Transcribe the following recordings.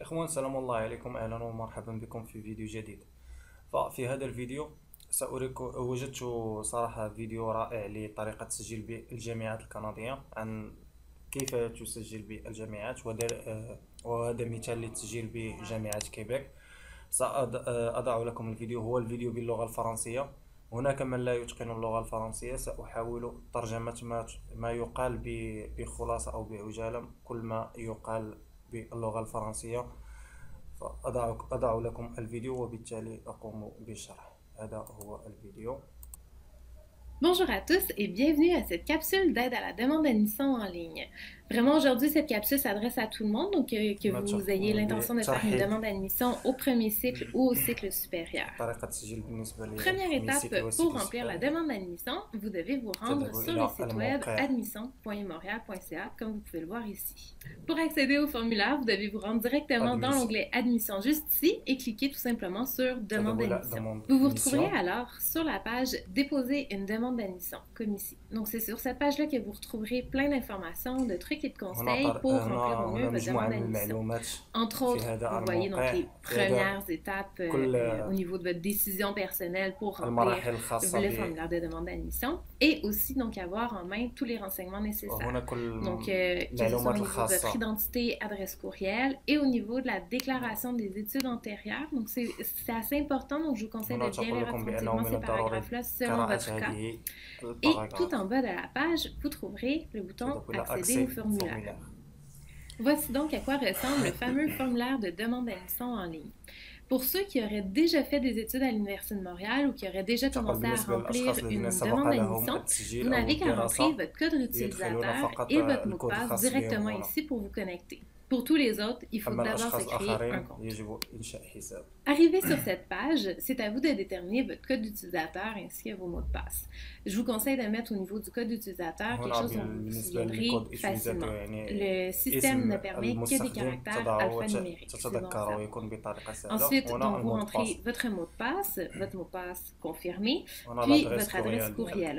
إخوان، سلام الله عليكم. أهلا ومرحبا بكم في فيديو جديد. ففي هذا الفيديو سأريكم، وجدت صراحة فيديو رائع لطريقة تسجيل بالجامعات الكندية، عن كيف تسجل بالجامعات، وهذا مثال للتسجيل بجامعة كيبيك. سأضع لكم الفيديو، هو الفيديو باللغة الفرنسية. هناك من لا يتقن اللغة الفرنسية، سأحاول ترجمة ما يقال بخلاصة أو بعجالة كل ما يقال باللغة الفرنسية. أضع لكم الفيديو وبالتالي أقوم بالشرح. هذا هو الفيديو. Bonjour à tous et bienvenue à cette capsule d'aide à la demande d'admission en ligne. Vraiment, aujourd'hui, cette capsule s'adresse à tout le monde, donc que كما vous ayez تقوم l'intention de faire une بترحيب demande d'admission au premier cycle ou au cycle supérieur. طريقة التسجيل بالنسبة Première للبروميي سيكل étape pour والسيكل remplir la سوبيريور. demande d'admission, vous devez vous rendre تذهب sur le إلى site web الموقع. admission.montréal.ca comme vous pouvez le voir ici. Pour accéder au formulaire, vous devez vous rendre directement dans Admission. l'onglet Admission juste ici et cliquer tout simplement sur Demande تذهب إلى d'admission. demande Vous vous retrouverez admission. alors sur la page Déposer une demande d'admission, comme ici. Donc c'est sur cette page-là que vous retrouverez plein d'informations, de trucs et de conseils pour remplir au mieux votre demande مجموعة من d'admission. المعلومات Entre في autres, هذا vous voyez donc الموقع. les في هذا premières étapes كل au niveau de votre décision personnelle pour remplir المراحل الخاصة le formulaire de demande d'admission et aussi donc avoir en main tous les renseignements nécessaires. وهنا كل Donc, que ce soit au المعلومات niveau de votre الخاصة. identité, adresse courriel et au niveau de la déclaration des études antérieures. Donc, c'est assez important. Donc, je vous conseille هنا de bien تقول lire لكم بأنه attentivement من ces الضروري paragraphes-là selon قراءة votre cas. هذه Et tout الباراجراف. en bas de la page, vous trouverez le bouton تذهب إلى Accéder au formulaire. Voici donc à quoi ressemble le fameux formulaire de demande d'admission en ligne. Pour ceux qui auraient déjà fait des études à l'Université de Montréal ou qui auraient déjà commencé à remplir une demande d'admission, vous n'avez qu'à rentrer votre code d'utilisateur et votre mot de passe directement ici pour vous connecter. Pour tous les autres, il faut d'abord se créer un compte. Arrivé sur cette page, c'est à vous de déterminer votre code d'utilisateur ainsi que vos mots de passe. Je vous conseille de mettre au niveau du code d'utilisateur quelque chose dont vous vous souviendrez facilement. Le système ne permet que des caractères alphanumériques. Ensuite, donc, vous rentrez votre mot de passe confirmé, puis votre adresse courriel.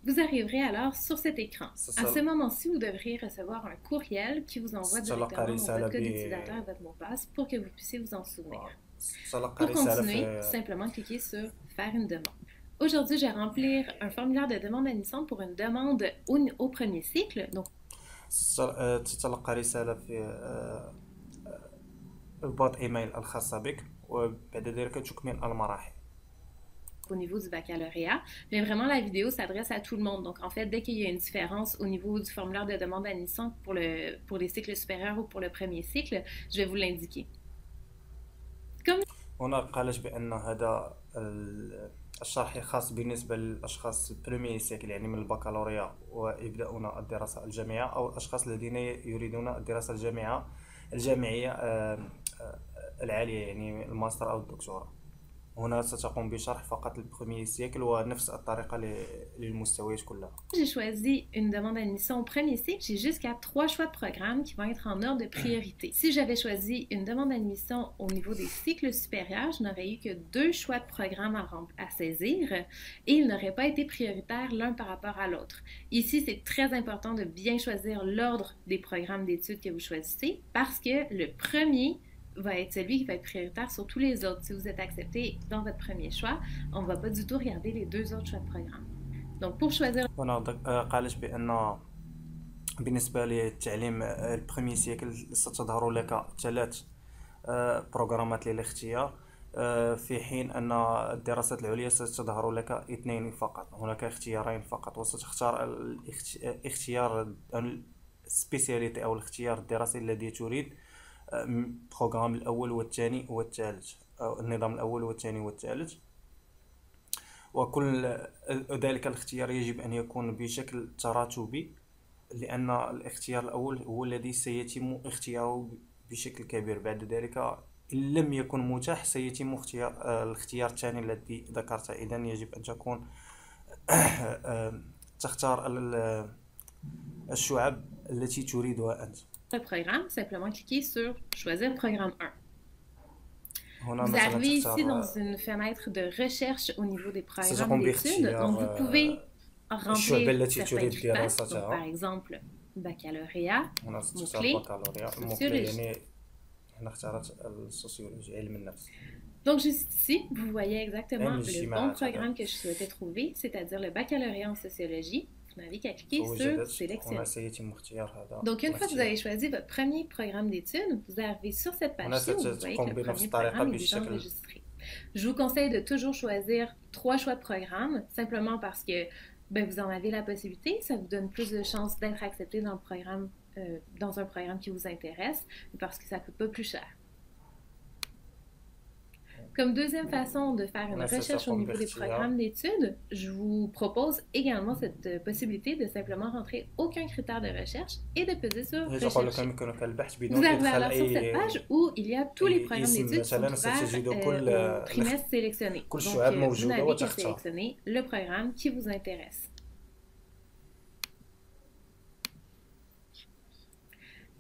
Vous arriverez alors sur cet écran. À ce moment-ci, vous devriez recevoir un courriel qui vous envoie directement votre code d'utilisateur et votre mot de passe pour que vous puissiez vous en souvenir. Pour continuer, simplement cliquez sur Faire une demande. Aujourd'hui, je vais remplir un formulaire de demande d'admission pour une demande au premier cycle. Donc, تتلقى رسالة في البوط إيميل الخاصة بك، وبعد ذلك تكمل المراحل. Au niveau du baccalauréat, mais vraiment la vidéo s'adresse à tout le monde. Donc en fait, dès qu'il y a une différence au niveau du formulaire de demande d'admission pour les cycles supérieurs ou pour le premier cycle, je vais vous l'indiquer. Comme هنا قالت بأن هذا الشرح خاص بالنسبة للأشخاص البريمير سيكل، يعني من البكالوريا ويبدأون الدراسة الجامعية، أو الأشخاص الذين يريدون الدراسة الجامعية العالية، يعني الماستر أو الدكتوراه. هنا ستقوم بشرح فقط البروميي سيكل ونفس الطريقة للمستويات كلها. J'ai choisi une demande d'admission au premier cycle, j'ai jusqu'à 3 choix de programmes qui vont être en ordre de priorité. Si j'avais choisi une demande d'admission au niveau des cycles supérieurs, je n'aurais eu que 2 choix de programmes à saisir et ils n'auraient pas été prioritaires l'un par rapport à l'autre. Ici, c'est très important de bien choisir l'ordre des programmes d'études que vous choisissez parce que le premier va être celui qui va être prioritaire sur tous les autres. Si vous êtes accepté dans votre premier choix, on ne va pas du tout regarder les 2 autres choix de programme. Donc pour choisir... هنا قالت بأن بالنسبة للتعليم البروميي سيكل ستظهر لك 3 بروغرامات للاختيار، في حين أن الدراسات العليا ستظهر لك 2 فقط. هناك اختيارين فقط، وستختار الاختيار السبيسياليتي أو الاختيار الدراسي الذي تريد، البروغرام الأول والثاني والثالث، أو النظام الأول والثاني والثالث. وكل ذلك الاختيار يجب أن يكون بشكل تراتبي، لأن الاختيار الأول هو الذي سيتم اختياره بشكل كبير. بعد ذلك إن لم يكن متاح سيتم الاختيار الثاني الذي ذكرته. إذن يجب أن تكون تختار الشعب التي تريدها أنت. Le programme, simplement cliquez sur Choisir programme 1. Vous arrivez ici dans une fenêtre de recherche au niveau des programmes d'études. Donc, vous pouvez remplir certains critères. Donc, par exemple, baccalauréat, هنا ستختار mot-clé, البكالوريا. الموكلي sociologie. يعني هنا اختارت السوسيولوجي، علم النفس. Donc, juste ici, vous voyez exactement علم le bon الاجتماعات هذا. programme que je souhaitais trouver, c'est-à-dire le baccalauréat en sociologie. Vous n'avez qu'à cliquer sur فوجدت sélectionner. هنا سيتم اختيار هذا. Donc, une fois que vous واختيار. avez choisi votre premier programme d'études, vous arrivez sur cette هنا page-ci où vous voyez que ستقوم le بنفس premier الطريقة programme est déjà بالشكل. enregistré. Je vous conseille de toujours choisir 3 choix de programme, simplement parce que vous en avez la possibilité. Ça vous donne plus de chances d'être accepté dans le programme, dans un programme qui vous intéresse, parce que ça ne coûte pas plus cher. Comme deuxième façon de faire une recherche au niveau des programmes d'études, je vous propose également cette possibilité de simplement rentrer aucun critère de recherche et de peser sur rechercher. Vous arrivez alors sur cette page où il y a tous les programmes d'études qui sont ouverts au trimestre sélectionné. Donc, vous n'avez qu'à sélectionner le programme qui vous intéresse.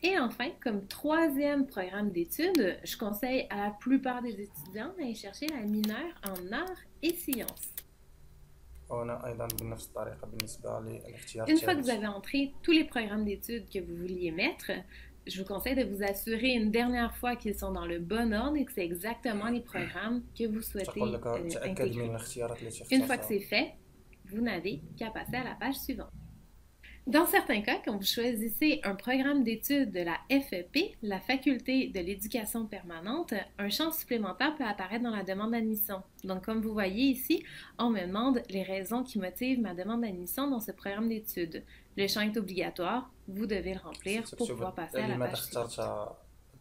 Et enfin, comme troisième programme d'études, je conseille à la plupart des étudiants d'aller chercher la mineure en arts et sciences. Une fois que vous avez entré tous les programmes d'études que vous vouliez mettre, je vous conseille de vous assurer une dernière fois qu'ils sont dans le bon ordre et que c'est exactement les programmes que vous souhaitez intégrer. Une fois que c'est fait, vous n'avez qu'à passer à la page suivante. Dans certains cas, quand vous choisissez un programme d'études de la FEP, la Faculté de l'éducation permanente, un champ supplémentaire peut apparaître dans la demande d'admission. Donc, comme vous voyez ici, on me demande les raisons qui motivent ma demande d'admission dans ce programme d'études. Le champ est obligatoire, vous devez le remplir pour pouvoir passer à la page suivante.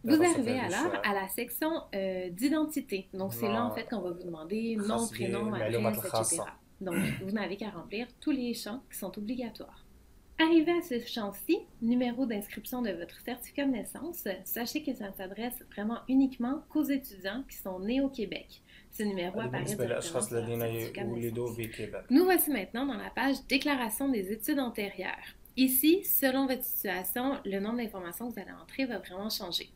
Vous arrivez alors à la section d'identité. Donc, c'est là en fait qu'on va vous demander nom, prénom, adresse, etc. Donc, vous n'avez qu'à remplir tous les champs qui sont obligatoires. Arrivé à ce champ-ci, numéro d'inscription de votre certificat de naissance, sachez que ça s'adresse vraiment uniquement qu'aux étudiants qui sont nés au Québec. Ce numéro apparaît directement sur leur certificat de naissance. Nous voici maintenant dans la page Déclaration des études antérieures. Ici, selon votre situation, le nombre d'informations que vous allez entrer va vraiment changer.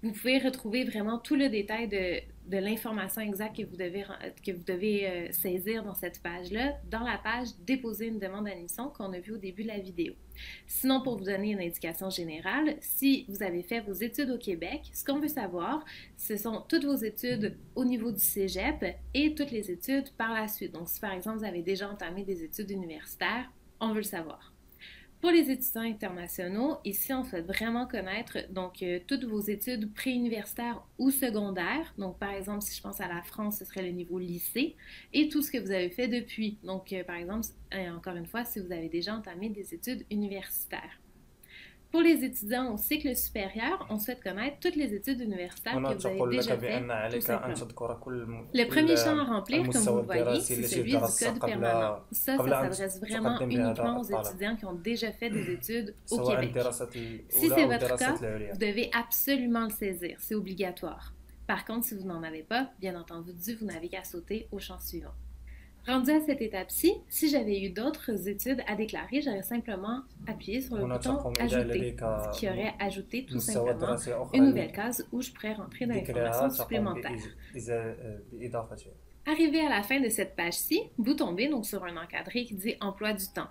Vous pouvez retrouver vraiment tout le détail de l'information exacte que vous devez saisir dans cette page-là, dans la page « Déposer une demande d'admission » qu'on a vue au début de la vidéo. Sinon, pour vous donner une indication générale, si vous avez fait vos études au Québec, ce qu'on veut savoir, ce sont toutes vos études au niveau du cégep et toutes les études par la suite. Donc, si par exemple, vous avez déjà entamé des études universitaires, on veut le savoir. Pour les étudiants internationaux, ici, on souhaite vraiment connaître toutes vos études préuniversitaires ou secondaires. Donc, par exemple, si je pense à la France, ce serait le niveau lycée et tout ce que vous avez fait depuis. Donc, par exemple, encore une fois, si vous avez déjà entamé des études universitaires. Pour les étudiants au cycle supérieur, on souhaite connaître toutes les études universitaires que vous avez déjà faites, tout simplement. Le premier champ à remplir, comme vous le voyez, c'est celui du code permanent. Ça s'adresse vraiment uniquement aux étudiants qui ont déjà fait des études au Québec. Si c'est votre cas, vous devez absolument le saisir, c'est obligatoire. Par contre, si vous n'en avez pas, bien entendu, vous n'avez qu'à sauter au champ suivant. Rendu à cette étape-ci, si j'avais eu d'autres études à déclarer, j'aurais simplement appuyé sur le bouton « Ajouter », ce qui aurait ajouté tout simplement une nouvelle case où je pourrais rentrer dans l'information supplémentaire. Arrivé à la fin de cette page-ci, vous tombez donc sur un encadré qui dit « Emploi du temps ».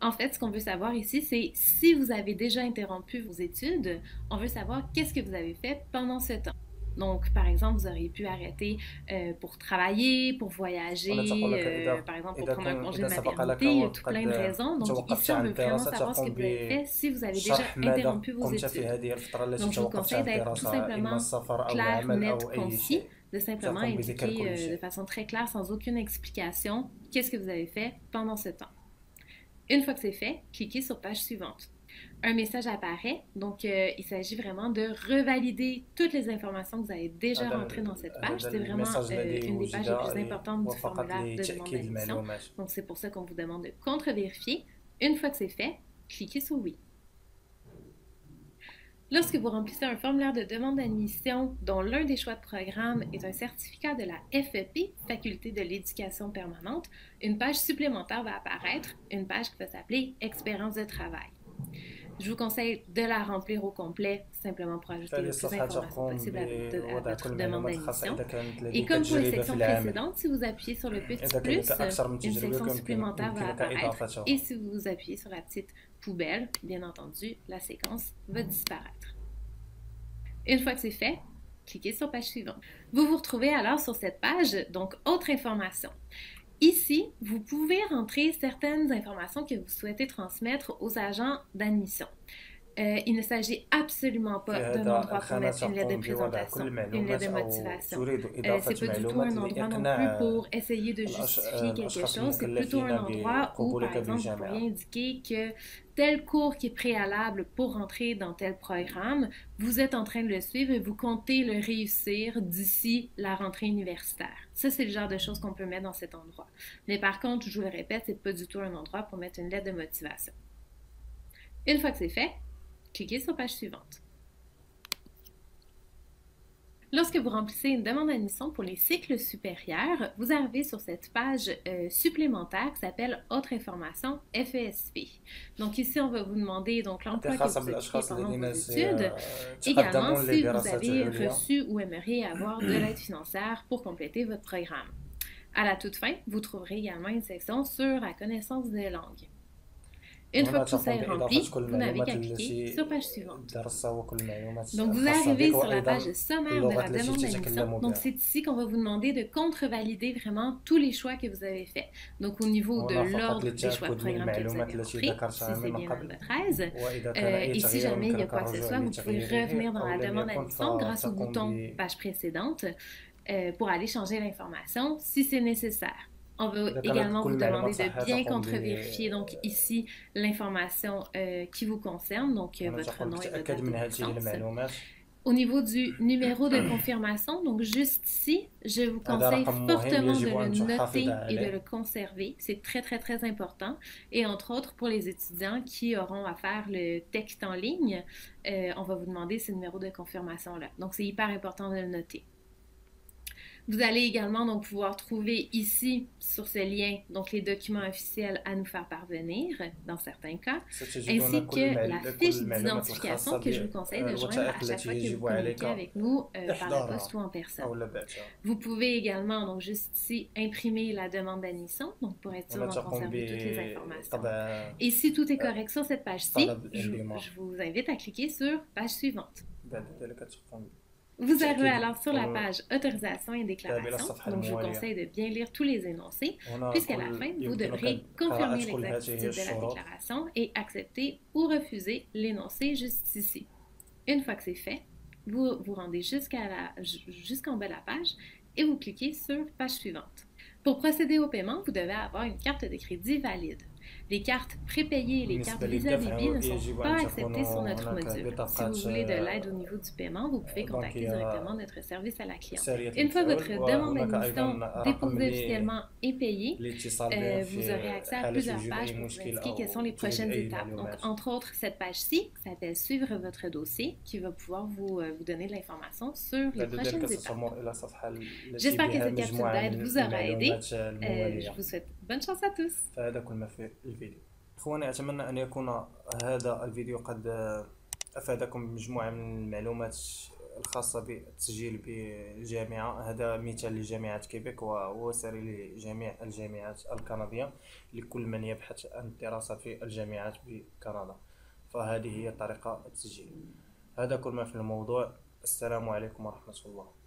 En fait, ce qu'on veut savoir ici, c'est si vous avez déjà interrompu vos études, on veut savoir qu'est-ce que vous avez fait pendant ce temps. Donc, par exemple, vous auriez pu arrêter pour travailler, pour voyager, par exemple, pour prendre un congé de maternité, il y a tout plein de raisons. Donc, ici, on veut vraiment savoir ce que vous avez fait si vous avez déjà interrompu vos études. Donc, je vous conseille d'être tout simplement clair, net, concis, de simplement indiquer de façon très claire, sans aucune explication, qu'est-ce que vous avez fait pendant ce temps. Une fois que c'est fait, cliquez sur page suivante. Un message apparaît, donc il s'agit vraiment de revalider toutes les informations que vous avez déjà rentrées dans cette page. C'est vraiment une des pages les plus importantes du formulaire de demande d'admission. Donc c'est pour ça qu'on vous demande de contre-vérifier. Une fois que c'est fait, cliquez sur oui. Lorsque vous remplissez un formulaire de demande d'admission dont l'un des choix de programme est un certificat de la FEP, Faculté de l'éducation permanente, une page supplémentaire va apparaître, une page qui va s'appeler « Expérience de travail ». je vous conseille de la remplir au complet, simplement pour ajouter le plus d'informations possible à votre demande d'admission. Et comme pour les sections précédentes, si vous appuyez sur le petit plus, une section supplémentaire va apparaître. Et si vous appuyez sur la petite poubelle, bien entendu, la séquence va disparaître. Une fois que c'est fait, cliquez sur page suivante. Vous vous retrouvez alors sur cette page, donc autre information. Ici, vous pouvez rentrer certaines informations que vous souhaitez transmettre aux agents d'admission. Il ne s'agit absolument pas d'un endroit pour mettre une lettre de présentation, une lettre de motivation. C'est pas du tout un endroit non plus pour essayer de justifier quelque chose. C'est plutôt un endroit où, par exemple, vous pourriez indiquer que tel cours qui est préalable pour rentrer dans tel programme, vous êtes en train de le suivre et vous comptez le réussir d'ici la rentrée universitaire. Ça, c'est le genre de choses qu'on peut mettre dans cet endroit. Mais par contre, je vous le répète, c'est pas du tout un endroit pour mettre une lettre de motivation. Une fois que c'est fait, cliquez sur page suivante. Lorsque vous remplissez une demande d'admission pour les cycles supérieurs, vous arrivez sur cette page supplémentaire qui s'appelle Autre information FESP. Donc ici, on va vous demander l'emploi que vous occupez pendant vos études. Également, si vous avez reçu ou aimeriez avoir de l'aide financière pour compléter votre programme. À la toute fin, vous trouverez également une section sur la connaissance des langues. Une fois que tout ça est rempli, vous n'avez qu'à cliquer sur page suivante. Donc, vous arrivez sur la page sommaire de la demande d'admission. Donc, c'est ici qu'on va vous demander de contrevalider vraiment tous les choix que vous avez faits. Donc, au niveau de l'ordre des choix de programme que vous avez rentrés, si c'est bien dans votre aise. Et si jamais il y a quoi que ce soit, vous pouvez revenir dans la demande d'admission grâce au bouton page précédente pour aller changer l'information si c'est nécessaire. On va également vous demander de bien contre-vérifier donc ici l'information qui vous concerne, donc votre nom et votre date de naissance. Au niveau du numéro de confirmation, donc juste ici, je vous conseille fortement de le noter et de le conserver. C'est très, très, très important. Et entre autres, pour les étudiants qui auront à faire le texte en ligne, on va vous demander ce numéro de confirmation-là. Donc, c'est hyper important de le noter. Vous allez également donc pouvoir trouver ici, sur ce lien, donc les documents officiels à nous faire parvenir, dans certains cas, ainsi que la fiche d'identification que je vous conseille de joindre à chaque fois que vous communiquez avec nous par la poste ou en personne. Vous pouvez également, donc juste ici, imprimer la demande d'admission, donc pour être sûr d'en conserver toutes les informations. Et si tout est correct sur cette page-ci, je vous invite à cliquer sur page suivante. Vous arrivez alors sur la page Autorisation et déclaration, donc je vous conseille de bien lire tous les énoncés, puisqu'à la fin, vous devrez confirmer l'exactitude de la déclaration et accepter ou refuser l'énoncé juste ici. Une fois que c'est fait, vous vous rendez jusqu'en bas de la page et vous cliquez sur page suivante. Pour procéder au paiement, vous devez avoir une carte de crédit valide. Les cartes prépayées et les cartes Visa Débit ne sont pas acceptées sur notre module. Si vous voulez de l'aide au niveau du paiement, vous pouvez contacter directement notre service à la cliente. Une fois votre demande d'admission déposée officiellement et payée, vous aurez accès à plusieurs pages pour vous indiquer quelles sont les prochaines étapes. Donc, entre autres, cette page-ci s'appelle Suivre votre dossier, qui va pouvoir vous donner de l'information sur les prochaines étapes. J'espère que cette capsule d'aide vous aura aidé. Je vous souhaite bonne chance à tous. الفيديو. إخواني أتمنى أن يكون هذا الفيديو قد أفادكم بمجموعة من المعلومات الخاصة بالتسجيل بالجامعة. هذا مثال لجامعة كيبيك وساري لجميع الجامعات الكندية لكل من يبحث عن الدراسة في الجامعات بكندا. فهذه هي طريقة التسجيل. هذا كل ما في الموضوع. السلام عليكم ورحمة الله.